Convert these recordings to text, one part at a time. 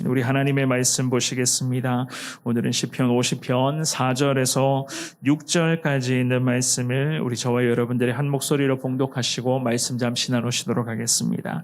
우리 하나님의 말씀 보시겠습니다. 오늘은 시편 50편 4절에서 6절까지 있는 말씀을 우리 저와 여러분들이 한 목소리로 봉독하시고 말씀 잠시 나누시도록 하겠습니다.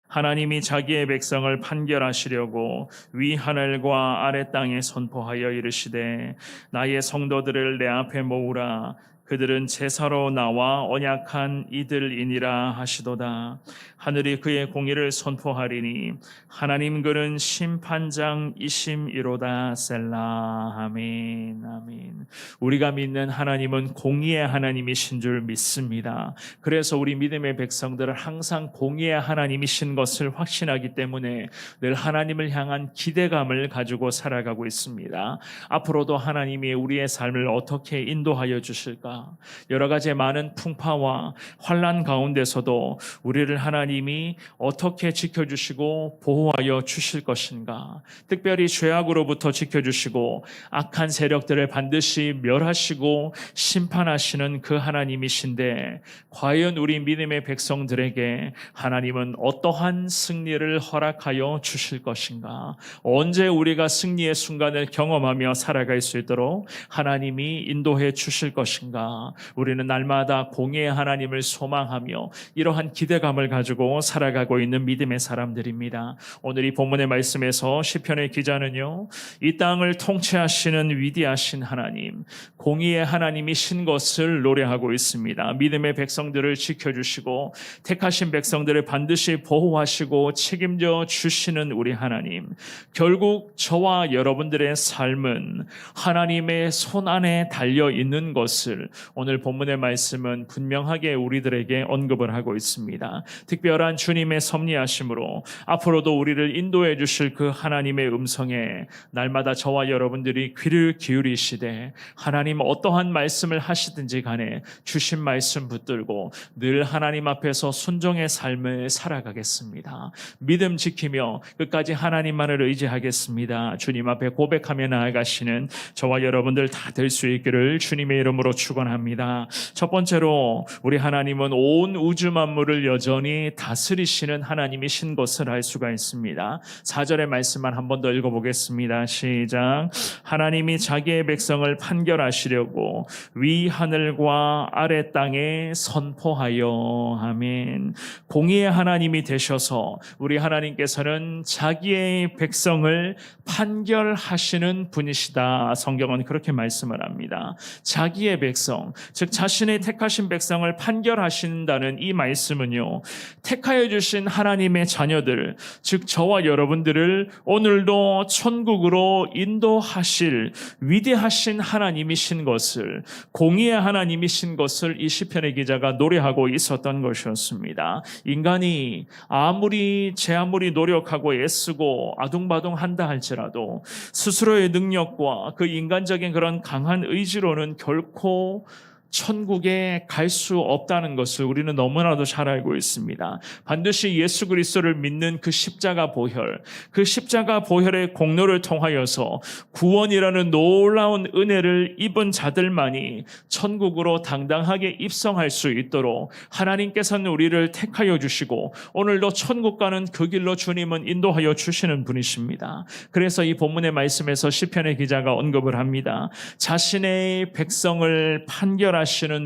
하나님이 자기의 백성을 판결하시려고 위 하늘과 아래 땅에 선포하여 이르시되 나의 성도들을 내 앞에 모으라. 그들은 제사로 나와 언약한 이들이니라 하시도다. 하늘이 그의 공의를 선포하리니 하나님 그는 심판장이심이로다. 셀라. 아멘. 아멘. 우리가 믿는 하나님은 공의의 하나님이신 줄 믿습니다. 그래서 우리 믿음의 백성들은 항상 공의의 하나님이신 것을 확신하기 때문에 늘 하나님을 향한 기대감을 가지고 살아가고 있습니다. 앞으로도 하나님이 우리의 삶을 어떻게 인도하여 주실까? 여러 가지 많은 풍파와 환난 가운데서도 우리를 하나님이 어떻게 지켜주시고 보호하여 주실 것인가? 특별히 죄악으로부터 지켜주시고 악한 세력들을 반드시 멸하시고 심판하시는 그 하나님이신데 과연 우리 믿음의 백성들에게 하나님은 어떠한 승리를 허락하여 주실 것인가? 언제 우리가 승리의 순간을 경험하며 살아갈 수 있도록 하나님이 인도해 주실 것인가? 우리는 날마다 공의의 하나님을 소망하며 이러한 기대감을 가지고 살아가고 있는 믿음의 사람들입니다. 오늘 이 본문의 말씀에서 시편의 기자는요, 이 땅을 통치하시는 위대하신 하나님, 공의의 하나님이신 것을 노래하고 있습니다. 믿음의 백성들을 지켜주시고 택하신 백성들을 반드시 보호하시고 책임져 주시는 우리 하나님, 결국 저와 여러분들의 삶은 하나님의 손 안에 달려 있는 것을 오늘 본문의 말씀은 분명하게 우리들에게 언급을 하고 있습니다. 특별한 주님의 섭리하심으로 앞으로도 우리를 인도해 주실 그 하나님의 음성에 날마다 저와 여러분들이 귀를 기울이시되 하나님 어떠한 말씀을 하시든지 간에 주신 말씀 붙들고 늘 하나님 앞에서 순종의 삶을 살아가겠습니다. 믿음 지키며 끝까지 하나님만을 의지하겠습니다. 주님 앞에 고백하며 나아가시는 저와 여러분들 다 될 수 있기를 주님의 이름으로 축원합니다. 첫 번째로 우리 하나님은 온 우주 만물을 여전히 다스리시는 하나님이신 것을 알 수가 있습니다. 4절의 말씀만 한 번 더 읽어보겠습니다. 시작. 하나님이 자기의 백성을 판결하시려고 위 하늘과 아래 땅에 선포하여. 아멘. 공의의 하나님이 되셔서 우리 하나님께서는 자기의 백성을 판결하시는 분이시다. 성경은 그렇게 말씀을 합니다. 자기의 백성, 즉 자신의 택하신 백성을 판결하신다는 이 말씀은요, 택하여 주신 하나님의 자녀들, 즉 저와 여러분들을 오늘도 천국으로 인도하실 위대하신 하나님이신 것을, 공의의 하나님이신 것을 이 시편의 기자가 노래하고 있었던 것이었습니다. 인간이 아무리 노력하고 애쓰고 아둥바둥한다 할지라도 스스로의 능력과 그 인간적인 그런 강한 의지로는 결코 천국에 갈 수 없다는 것을 우리는 너무나도 잘 알고 있습니다. 반드시 예수 그리스도를 믿는 그 십자가 보혈, 그 십자가 보혈의 공로를 통하여서 구원이라는 놀라운 은혜를 입은 자들만이 천국으로 당당하게 입성할 수 있도록 하나님께서는 우리를 택하여 주시고 오늘도 천국 가는 그 길로 주님은 인도하여 주시는 분이십니다. 그래서 이 본문의 말씀에서 시편의 기자가 언급을 합니다. 자신의 백성을 판결하시는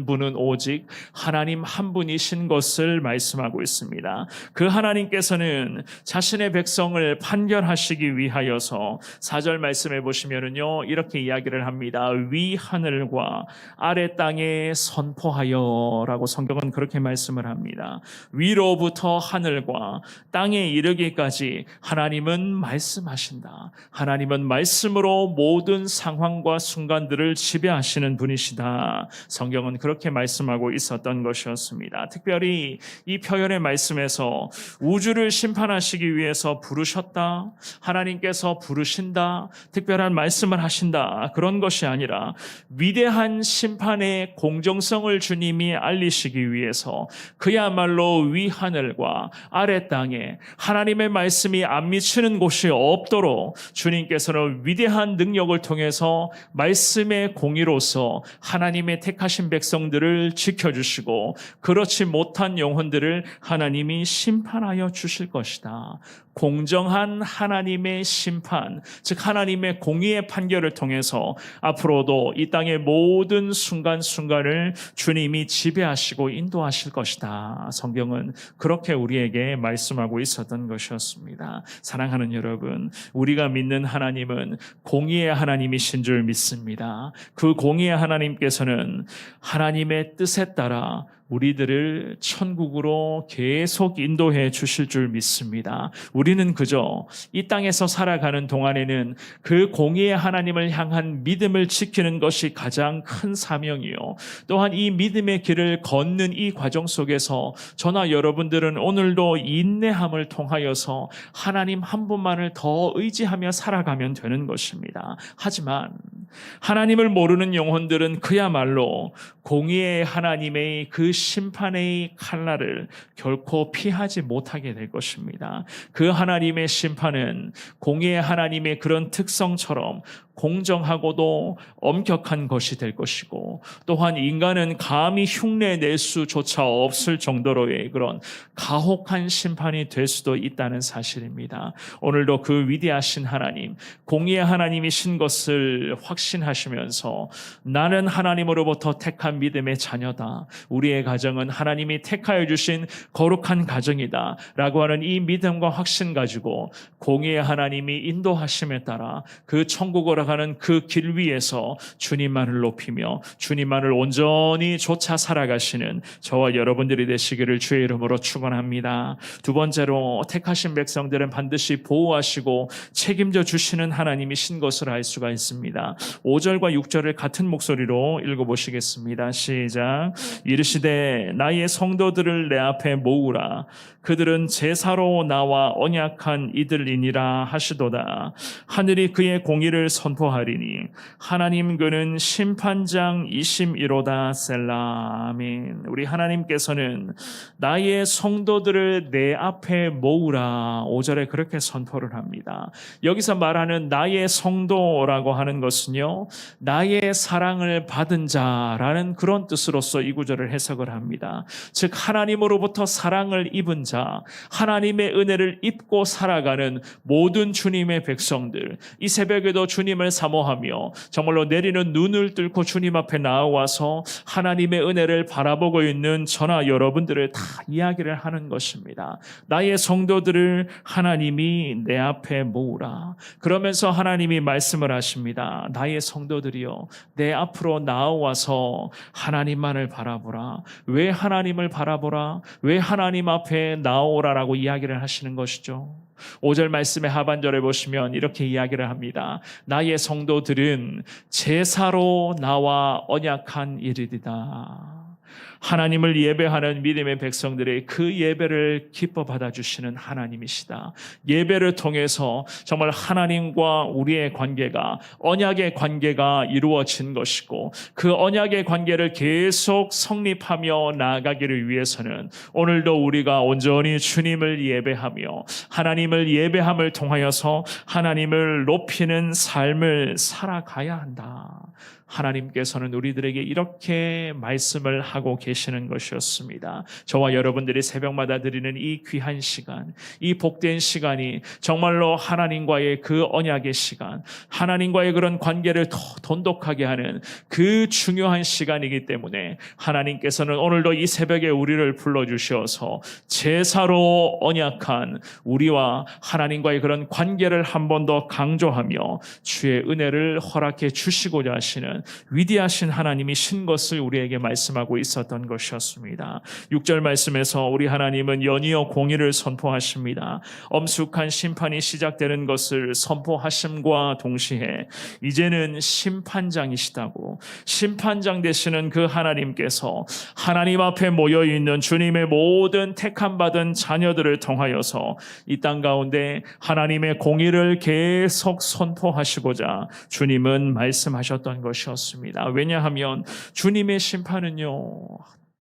분은 오직 하나님 한 분이신 것을 말씀하고 있습니다. 그 하나님께서는 자신의 백성을 판결하시기 위하여서 4절 말씀해 보시면은요, 이렇게 이야기를 합니다. 위 하늘과 아래 땅에 선포하여 라고 성경은 그렇게 말씀을 합니다. 위로부터 하늘과 땅에 이르기까지 하나님은 말씀하신다. 하나님은 말씀으로 모든 상황과 순간들을 지배하시는 분이시다. 성경은 그렇게 말씀하고 있었던 것이었습니다. 특별히 이 표현의 말씀에서 우주를 심판하시기 위해서 부르셨다, 하나님께서 부르신다, 특별한 말씀을 하신다, 그런 것이 아니라 위대한 심판의 공정성을 주님이 알리시기 위해서 그야말로 위 하늘과 아래 땅에 하나님의 말씀이 안 미치는 곳이 없도록 주님께서는 위대한 능력을 통해서 말씀의 공의로서 하나님의 택하신 백성들을 지켜주시고 그렇지 못한 영혼들을 하나님이 심판하여 주실 것이다. 공정한 하나님의 심판, 즉 하나님의 공의의 판결을 통해서 앞으로도 이 땅의 모든 순간순간을 주님이 지배하시고 인도하실 것이다. 성경은 그렇게 우리에게 말씀하고 있었던 것이었습니다. 사랑하는 여러분, 우리가 믿는 하나님은 공의의 하나님이신 줄 믿습니다. 그 공의의 하나님께서는 하나님의 뜻에 따라 우리들을 천국으로 계속 인도해 주실 줄 믿습니다. 우리는 그저 이 땅에서 살아가는 동안에는 그 공의의 하나님을 향한 믿음을 지키는 것이 가장 큰 사명이요. 또한 이 믿음의 길을 걷는 이 과정 속에서 저나 여러분들은 오늘도 인내함을 통하여서 하나님 한 분만을 더 의지하며 살아가면 되는 것입니다. 하지만 하나님을 모르는 영혼들은 그야말로 공의의 하나님의 그 심판의 칼날을 결코 피하지 못하게 될 것입니다. 그 하나님의 심판은 공의의 하나님의 그런 특성처럼 공정하고도 엄격한 것이 될 것이고, 또한 인간은 감히 흉내낼 수조차 없을 정도로의 그런 가혹한 심판이 될 수도 있다는 사실입니다. 오늘도 그 위대하신 하나님, 공의의 하나님이신 것을 확신하시면서 나는 하나님으로부터 택한 믿음의 자녀다, 우리의 가정은 하나님이 택하여 주신 거룩한 가정이다 라고 하는 이 믿음과 확신 가지고 공의의 하나님이 인도하심에 따라 그 천국으로 가는 그 길 위에서 주님만을 높이며 주님만을 온전히 좇아 살아가시는 저와 여러분들이 되시기를 주의 이름으로 축원합니다. 두 번째로, 택하신 백성들은 반드시 보호하시고 책임져 주시는 하나님이신 것을 알 수가 있습니다. 5절과 6절을 같은 목소리로 읽어보시겠습니다. 시작. 이르시되 나의 성도들을 내 앞에 모으라. 그들은 제사로 나와 언약한 이들이니라 하시도다. 하늘이 그의 공의를 선포하리니 하나님 그는 심판장이심이로다. 셀라. 아멘. 우리 하나님께서는 나의 성도들을 내 앞에 모으라. 5절에 그렇게 선포를 합니다. 여기서 말하는 나의 성도라고 하는 것은요, 나의 사랑을 받은 자라는 그런 뜻으로서 이 구절을 해석을 합니다. 즉 하나님으로부터 사랑을 입은 자, 하나님의 은혜를 입고 살아가는 모든 주님의 백성들, 이 새벽에도 주님을 사모하며 정말로 내리는 눈을 뚫고 주님 앞에 나와서 하나님의 은혜를 바라보고 있는 저나 여러분들을 다 이야기를 하는 것입니다. 나의 성도들을 하나님이 내 앞에 모으라. 그러면서 하나님이 말씀을 하십니다. 나의 성도들이여, 내 앞으로 나와서 하나님만을 바라보라. 왜 하나님을 바라보라? 왜 하나님 앞에 나오라라고 이야기를 하시는 것이죠. 5절 말씀의 하반절에 보시면 이렇게 이야기를 합니다. 나의 성도들은 제사로 나와 언약한 이르리다. 하나님을 예배하는 믿음의 백성들의 그 예배를 기뻐 받아주시는 하나님이시다. 예배를 통해서 정말 하나님과 우리의 관계가, 언약의 관계가 이루어진 것이고, 그 언약의 관계를 계속 성립하며 나아가기를 위해서는 오늘도 우리가 온전히 주님을 예배하며 하나님을 예배함을 통하여서 하나님을 높이는 삶을 살아가야 한다. 하나님께서는 우리들에게 이렇게 말씀을 하고 계시는 것이었습니다. 저와 여러분들이 새벽마다 드리는 이 귀한 시간, 이 복된 시간이 정말로 하나님과의 그 언약의 시간, 하나님과의 그런 관계를 더 돈독하게 하는 그 중요한 시간이기 때문에 하나님께서는 오늘도 이 새벽에 우리를 불러주셔서 제사로 언약한 우리와 하나님과의 그런 관계를 한 번 더 강조하며 주의 은혜를 허락해 주시고자 하시는 위대하신 하나님이신 것을 우리에게 말씀하고 있었던 것이었습니다. 6절 말씀에서 우리 하나님은 연이어 공의를 선포하십니다. 엄숙한 심판이 시작되는 것을 선포하심과 동시에 이제는 심판장이시다고, 심판장 되시는 그 하나님께서 하나님 앞에 모여있는 주님의 모든 택함받은 자녀들을 통하여서 이 땅 가운데 하나님의 공의를 계속 선포하시고자 주님은 말씀하셨던 것이었습니다. 왜냐하면 주님의 심판은요,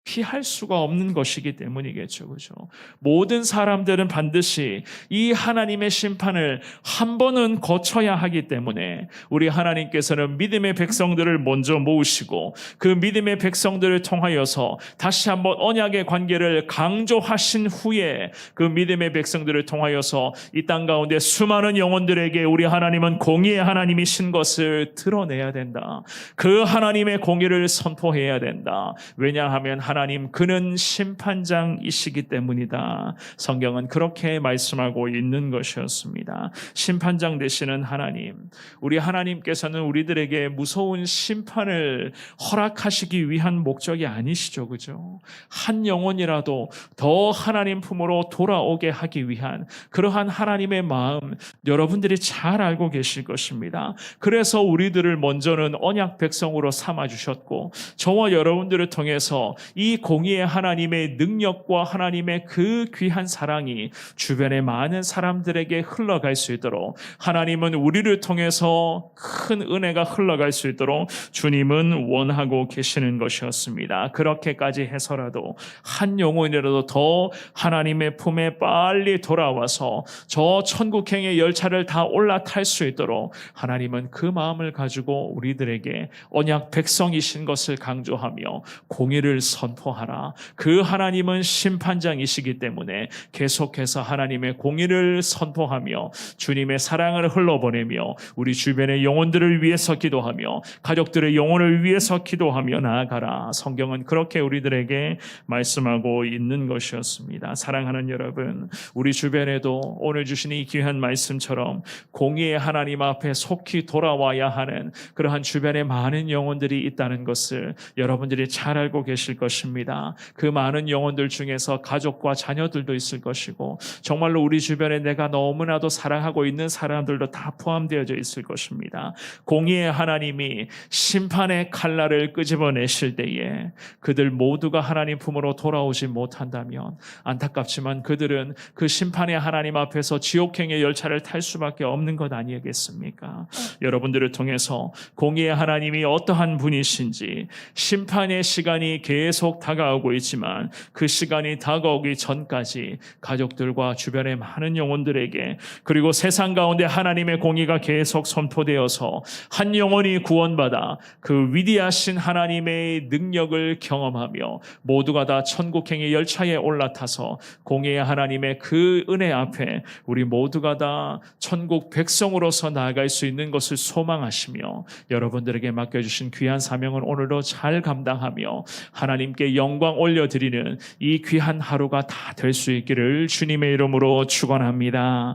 피할 수가 없는 것이기 때문이겠죠. 그죠? 모든 사람들은 반드시 이 하나님의 심판을 한 번은 거쳐야 하기 때문에 우리 하나님께서는 믿음의 백성들을 먼저 모으시고 그 믿음의 백성들을 통하여서 다시 한번 언약의 관계를 강조하신 후에 그 믿음의 백성들을 통하여서 이 땅 가운데 수많은 영혼들에게 우리 하나님은 공의의 하나님이신 것을 드러내야 된다. 그 하나님의 공의를 선포해야 된다. 왜냐하면 하나님 그는 심판장이시기 때문이다. 성경은 그렇게 말씀하고 있는 것이었습니다. 심판장 되시는 하나님, 우리 하나님께서는 우리들에게 무서운 심판을 허락하시기 위한 목적이 아니시죠. 그죠? 한 영혼이라도 더 하나님 품으로 돌아오게 하기 위한 그러한 하나님의 마음 여러분들이 잘 알고 계실 것입니다. 그래서 우리들을 먼저는 언약 백성으로 삼아주셨고 저와 여러분들을 통해서 이 공의의 하나님의 능력과 하나님의 그 귀한 사랑이 주변의 많은 사람들에게 흘러갈 수 있도록 하나님은 우리를 통해서 큰 은혜가 흘러갈 수 있도록 주님은 원하고 계시는 것이었습니다. 그렇게까지 해서라도 한 영혼이라도 더 하나님의 품에 빨리 돌아와서 저 천국행의 열차를 다 올라탈 수 있도록 하나님은 그 마음을 가지고 우리들에게 언약 백성이신 것을 강조하며 공의를 선포하라. 그 하나님은 심판장이시기 때문에 계속해서 하나님의 공의를 선포하며 주님의 사랑을 흘러보내며 우리 주변의 영혼들을 위해서 기도하며 가족들의 영혼을 위해서 기도하며 나아가라. 성경은 그렇게 우리들에게 말씀하고 있는 것이었습니다. 사랑하는 여러분, 우리 주변에도 오늘 주신 이 귀한 말씀처럼 공의의 하나님 앞에 속히 돌아와야 하는 그러한 주변에 많은 영혼들이 있다는 것을 여러분들이 잘 알고 계실 것입니다. 그 많은 영혼들 중에서 가족과 자녀들도 있을 것이고 정말로 우리 주변에 내가 너무나도 사랑하고 있는 사람들도 다 포함되어져 있을 것입니다. 공의의 하나님이 심판의 칼날을 끄집어내실 때에 그들 모두가 하나님 품으로 돌아오지 못한다면 안타깝지만 그들은 그 심판의 하나님 앞에서 지옥행의 열차를 탈 수밖에 없는 것 아니겠습니까? 여러분들을 통해서 공의의 하나님이 어떠한 분이신지 심판의 시간이 계속 다가오고 있지만 그 시간이 다가오기 전까지 가족들과 주변의 많은 영혼들에게 그리고 세상 가운데 하나님의 공의가 계속 선포되어서 한 영혼이 구원받아 그 위대하신 하나님의 능력을 경험하며 모두가 다 천국행의 열차에 올라타서 공의의 하나님의 그 은혜 앞에 우리 모두가 다 천국 백성으로서 나아갈 수 있는 것을 소망하시며 여러분들에게 맡겨주신 귀한 사명을 오늘도 잘 감당하며 하나님께 영광 올려드리는 이 귀한 하루가 다 될 수 있기를 주님의 이름으로 축원합니다.